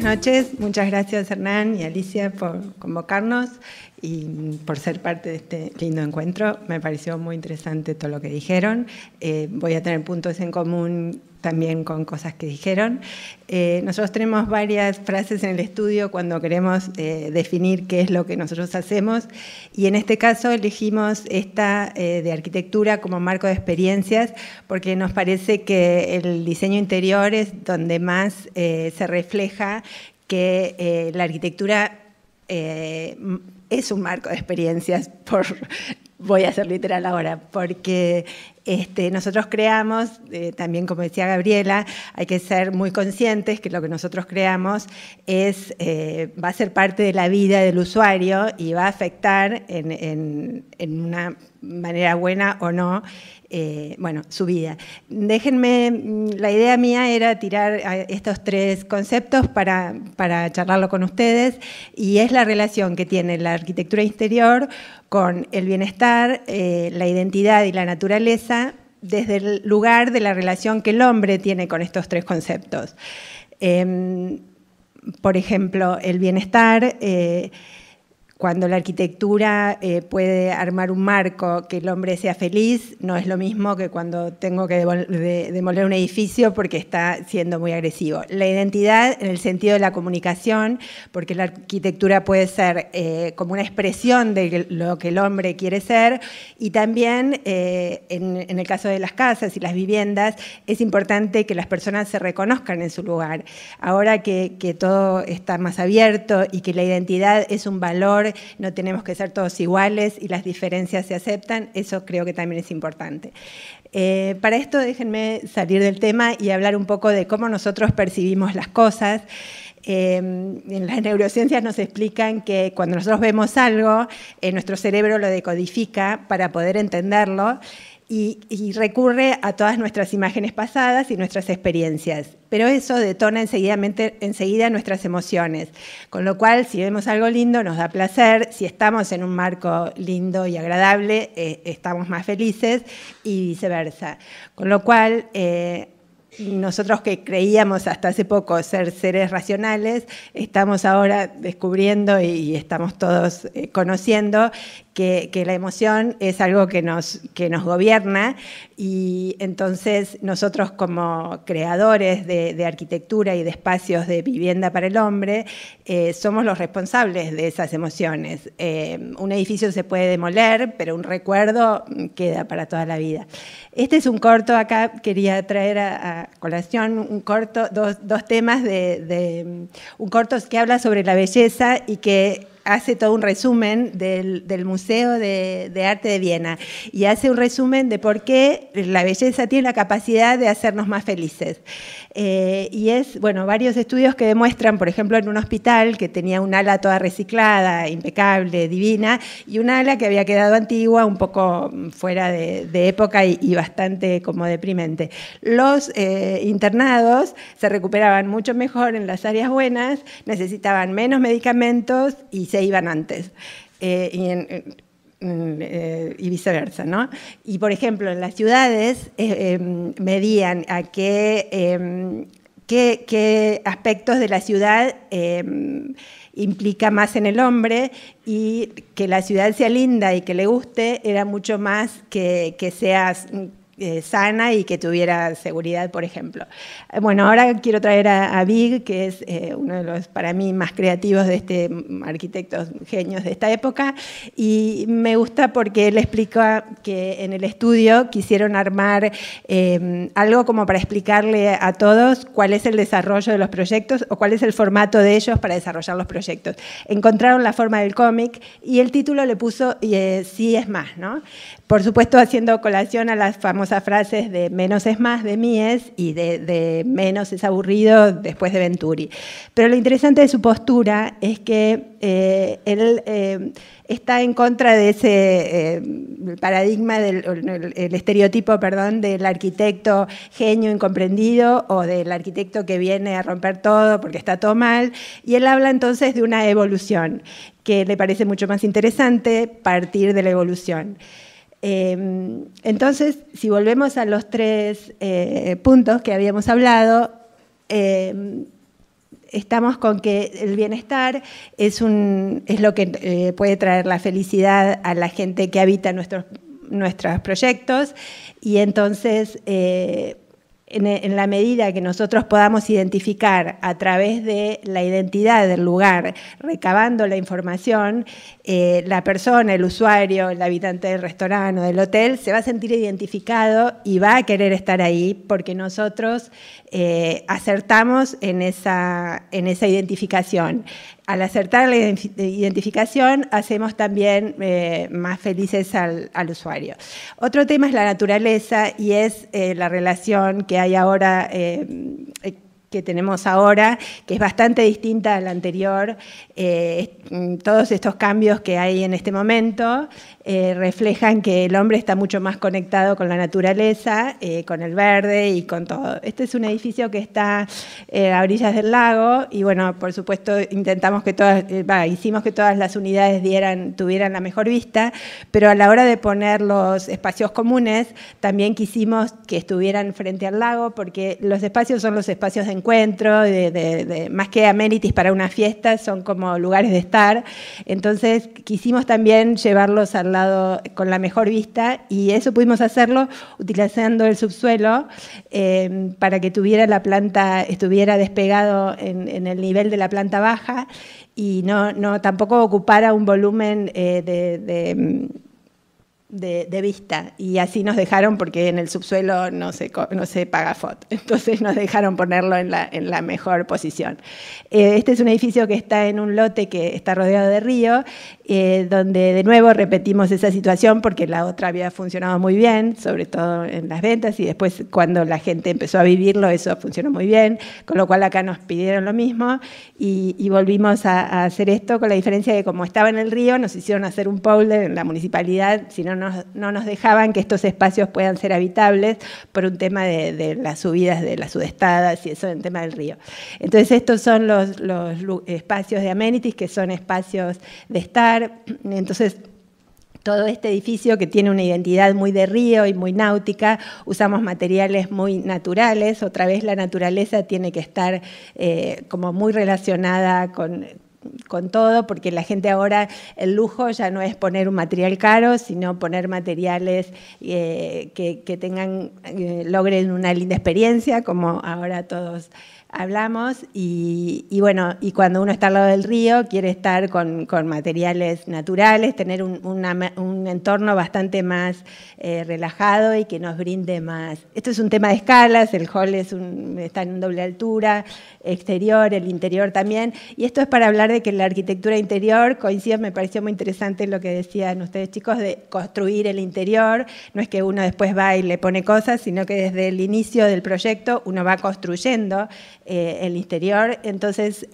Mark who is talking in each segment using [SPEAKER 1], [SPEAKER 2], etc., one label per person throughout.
[SPEAKER 1] buenas noches. Muchas gracias, Hernán y Alicia, por convocarnos y por ser parte de este lindo encuentro. Me pareció muy interesante todo lo que dijeron. Voy a tener puntos en común también con cosas que dijeron. Nosotros tenemos varias frases en el estudio cuando queremos definir qué es lo que nosotros hacemos, y en este caso elegimos esta de arquitectura como marco de experiencias porque nos parece que el diseño interior es donde más se refleja que la arquitectura es un marco de experiencias, voy a ser literal ahora, porque nosotros creamos, también como decía Gabriela, hay que ser muy conscientes que lo que nosotros creamos va a ser parte de la vida del usuario y va a afectar en una manera buena o no, su vida. Déjenme, la idea mía era tirar estos tres conceptos para charlarlo con ustedes, y es la relación que tiene la arquitectura interior con el bienestar, la identidad y la naturaleza, desde el lugar de la relación que el hombre tiene con estos tres conceptos. Por ejemplo, el bienestar, cuando la arquitectura puede armar un marco que el hombre sea feliz, no es lo mismo que cuando tengo que demoler un edificio porque está siendo muy agresivo. La identidad en el sentido de la comunicación, porque la arquitectura puede ser como una expresión de lo que el hombre quiere ser, y también en el caso de las casas y las viviendas es importante que las personas se reconozcan en su lugar. Ahora que todo está más abierto y que la identidad es un valor, no tenemos que ser todos iguales y las diferencias se aceptan, eso creo que también es importante. Para esto déjenme salir del tema y hablar un poco de cómo nosotros percibimos las cosas. En las neurociencias nos explican que cuando nosotros vemos algo, nuestro cerebro lo decodifica para poder entenderlo y recurre a todas nuestras imágenes pasadas y nuestras experiencias. Pero eso detona enseguida nuestras emociones, con lo cual si vemos algo lindo nos da placer, si estamos en un marco lindo y agradable estamos más felices y viceversa. Con lo cual nosotros que creíamos hasta hace poco ser seres racionales, estamos ahora descubriendo y estamos todos conociendo que la emoción es algo que nos gobierna, y entonces nosotros como creadores de arquitectura y de espacios de vivienda para el hombre somos los responsables de esas emociones. Un edificio se puede demoler, pero un recuerdo queda para toda la vida. Este es un corto, acá quería traer a colación un corto, dos temas un corto que habla sobre la belleza y que hace todo un resumen del Museo de Arte de Viena, y hace un resumen de por qué la belleza tiene la capacidad de hacernos más felices. Y varios estudios que demuestran, por ejemplo, en un hospital que tenía un ala toda reciclada, impecable, divina, y un ala que había quedado antigua, un poco fuera de época y bastante como deprimente. Los internados se recuperaban mucho mejor en las áreas buenas, necesitaban menos medicamentos y se iban antes. Y viceversa, ¿no? Y, por ejemplo, en las ciudades medían a qué aspectos de la ciudad implica más en el hombre, y que la ciudad sea linda y que le guste era mucho más que sea sana y que tuviera seguridad, por ejemplo. Bueno, ahora quiero traer a Vig, que es uno de los, para mí, más creativos de arquitectos genios de esta época, y me gusta porque él explica que en el estudio quisieron armar algo como para explicarle a todos cuál es el desarrollo de los proyectos o cuál es el formato de ellos para desarrollar los proyectos. Encontraron la forma del cómic y el título le puso Sí es más, ¿no? Por supuesto, haciendo colación a las famosas frases de menos es más de Mies y de menos es aburrido después de Venturi. Pero lo interesante de su postura es que él está en contra de ese paradigma, el estereotipo, perdón, del arquitecto genio incomprendido o del arquitecto que viene a romper todo porque está todo mal, y él habla entonces de una evolución que le parece mucho más interesante partir de la evolución. Entonces, si volvemos a los tres puntos que habíamos hablado, estamos con que el bienestar es lo que puede traer la felicidad a la gente que habita nuestros proyectos, y entonces en la medida que nosotros podamos identificar a través de la identidad del lugar, recabando la información, la persona, el usuario, el habitante del restaurante o del hotel se va a sentir identificado y va a querer estar ahí porque nosotros acertamos en esa identificación. Al acertar la identificación, hacemos también más felices al usuario. Otro tema es la naturaleza y es la relación que hay ahora, que tenemos ahora, que es bastante distinta a la anterior. Todos estos cambios que hay en este momento reflejan que el hombre está mucho más conectado con la naturaleza, con el verde y con todo. Este es un edificio que está a orillas del lago y, bueno, por supuesto, intentamos que hicimos que todas las unidades tuvieran la mejor vista, pero a la hora de poner los espacios comunes, también quisimos que estuvieran frente al lago, porque los espacios son los espacios de encuentro, más que amenities para una fiesta, son como lugares de estar. Entonces quisimos también llevarlos al lado con la mejor vista, y eso pudimos hacerlo utilizando el subsuelo para que estuviera despegado en el nivel de la planta baja y tampoco ocupara un volumen de vista, y así nos dejaron, porque en el subsuelo no se paga FOT, entonces nos dejaron ponerlo en la mejor posición. Este es un edificio que está en un lote que está rodeado de río, donde de nuevo repetimos esa situación porque la otra había funcionado muy bien, sobre todo en las ventas, y después cuando la gente empezó a vivirlo eso funcionó muy bien, con lo cual acá nos pidieron lo mismo y volvimos a hacer esto, con la diferencia de que como estaba en el río nos hicieron hacer un polder en la municipalidad, si no nos dejaban que estos espacios puedan ser habitables por un tema de las subidas de las sudestadas y eso en el tema del río. Entonces estos son los espacios de amenities, que son espacios de estar. Entonces todo este edificio, que tiene una identidad muy de río y muy náutica, usamos materiales muy naturales. Otra vez la naturaleza tiene que estar como muy relacionada con todo, porque la gente ahora, el lujo ya no es poner un material caro, sino poner materiales que logren una linda experiencia, como ahora todos hablamos, y bueno, y cuando uno está al lado del río quiere estar con materiales naturales, tener un entorno bastante más relajado y que nos brinde más. Esto es un tema de escalas, el hall está en doble altura, exterior, el interior también, y esto es para hablar de que la arquitectura interior, me pareció muy interesante lo que decían ustedes chicos, de construir el interior. No es que uno después va y le pone cosas, sino que desde el inicio del proyecto uno va construyendo el interior. Entonces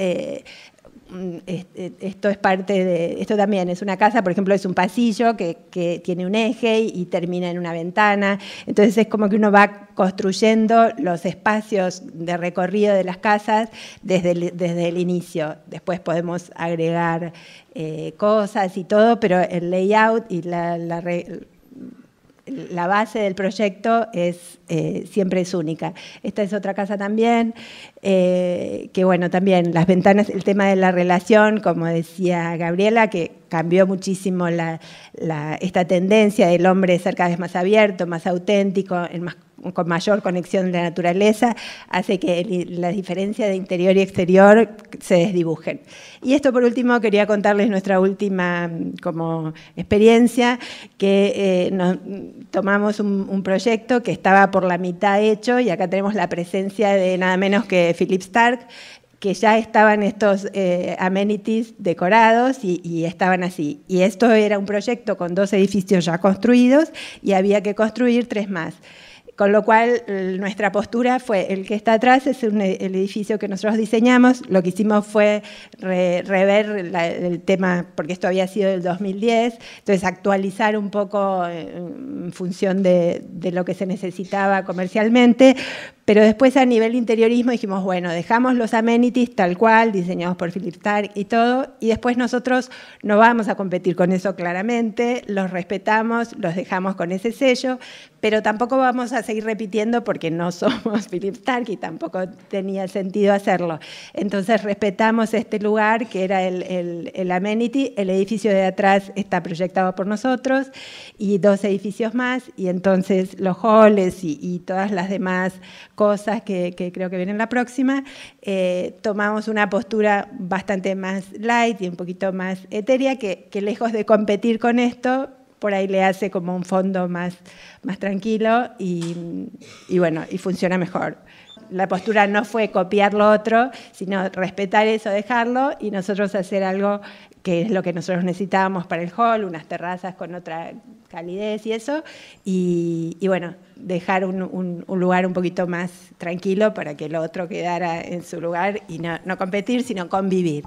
[SPEAKER 1] esto es parte de, esto también es una casa, por ejemplo, es un pasillo que tiene un eje y termina en una ventana. Entonces es como que uno va construyendo los espacios de recorrido de las casas desde el inicio. Después podemos agregar cosas y todo, pero el layout y la base del proyecto siempre es única. Esta es otra casa también, que bueno, también las ventanas, el tema de la relación, como decía Gabriela, que cambió muchísimo esta tendencia del hombre ser cada vez más abierto, más auténtico, con mayor conexión de la naturaleza, hace que la diferencia de interior y exterior se desdibujen. Y esto, por último, quería contarles nuestra última como experiencia, que tomamos un proyecto que estaba por la mitad hecho, y acá tenemos la presencia de nada menos que Philip Stark, que ya estaban estos amenities decorados y estaban así. Y esto era un proyecto con 2 edificios ya construidos y había que construir 3 más. Con lo cual, nuestra postura fue, el que está atrás es el edificio que nosotros diseñamos. Lo que hicimos fue rever el tema, porque esto había sido del 2010, entonces actualizar un poco en función de lo que se necesitaba comercialmente, Pero después a nivel interiorismo dijimos, bueno, dejamos los amenities tal cual, diseñados por Philippe Starck y todo, y después nosotros no vamos a competir con eso claramente, los respetamos, los dejamos con ese sello, pero tampoco vamos a seguir repitiendo porque no somos Philippe Starck y tampoco tenía sentido hacerlo. Entonces respetamos este lugar que era el amenity, el edificio de atrás está proyectado por nosotros y 2 edificios más, y entonces los halls y todas las demás cosas que creo que vienen la próxima, tomamos una postura bastante más light y un poquito más etérea que lejos de competir con esto, por ahí le hace como un fondo más tranquilo y bueno, y funciona mejor. La postura no fue copiar lo otro, sino respetar eso, dejarlo, y nosotros hacer algo que es lo que nosotros necesitábamos para el hall, unas terrazas con otra calidez y eso, y bueno, dejar un lugar un poquito más tranquilo para que lo otro quedara en su lugar y no competir, sino convivir.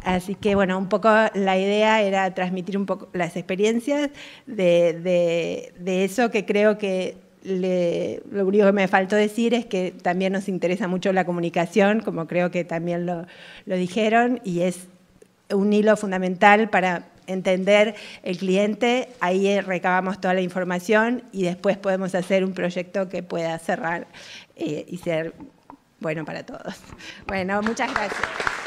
[SPEAKER 1] Así que, bueno, un poco la idea era transmitir un poco las experiencias de eso, que creo que lo único que me faltó decir es que también nos interesa mucho la comunicación, como creo que también lo dijeron, y es un hilo fundamental para entender el cliente. Ahí recabamos toda la información y después podemos hacer un proyecto que pueda cerrar y ser bueno para todos. Bueno, muchas gracias.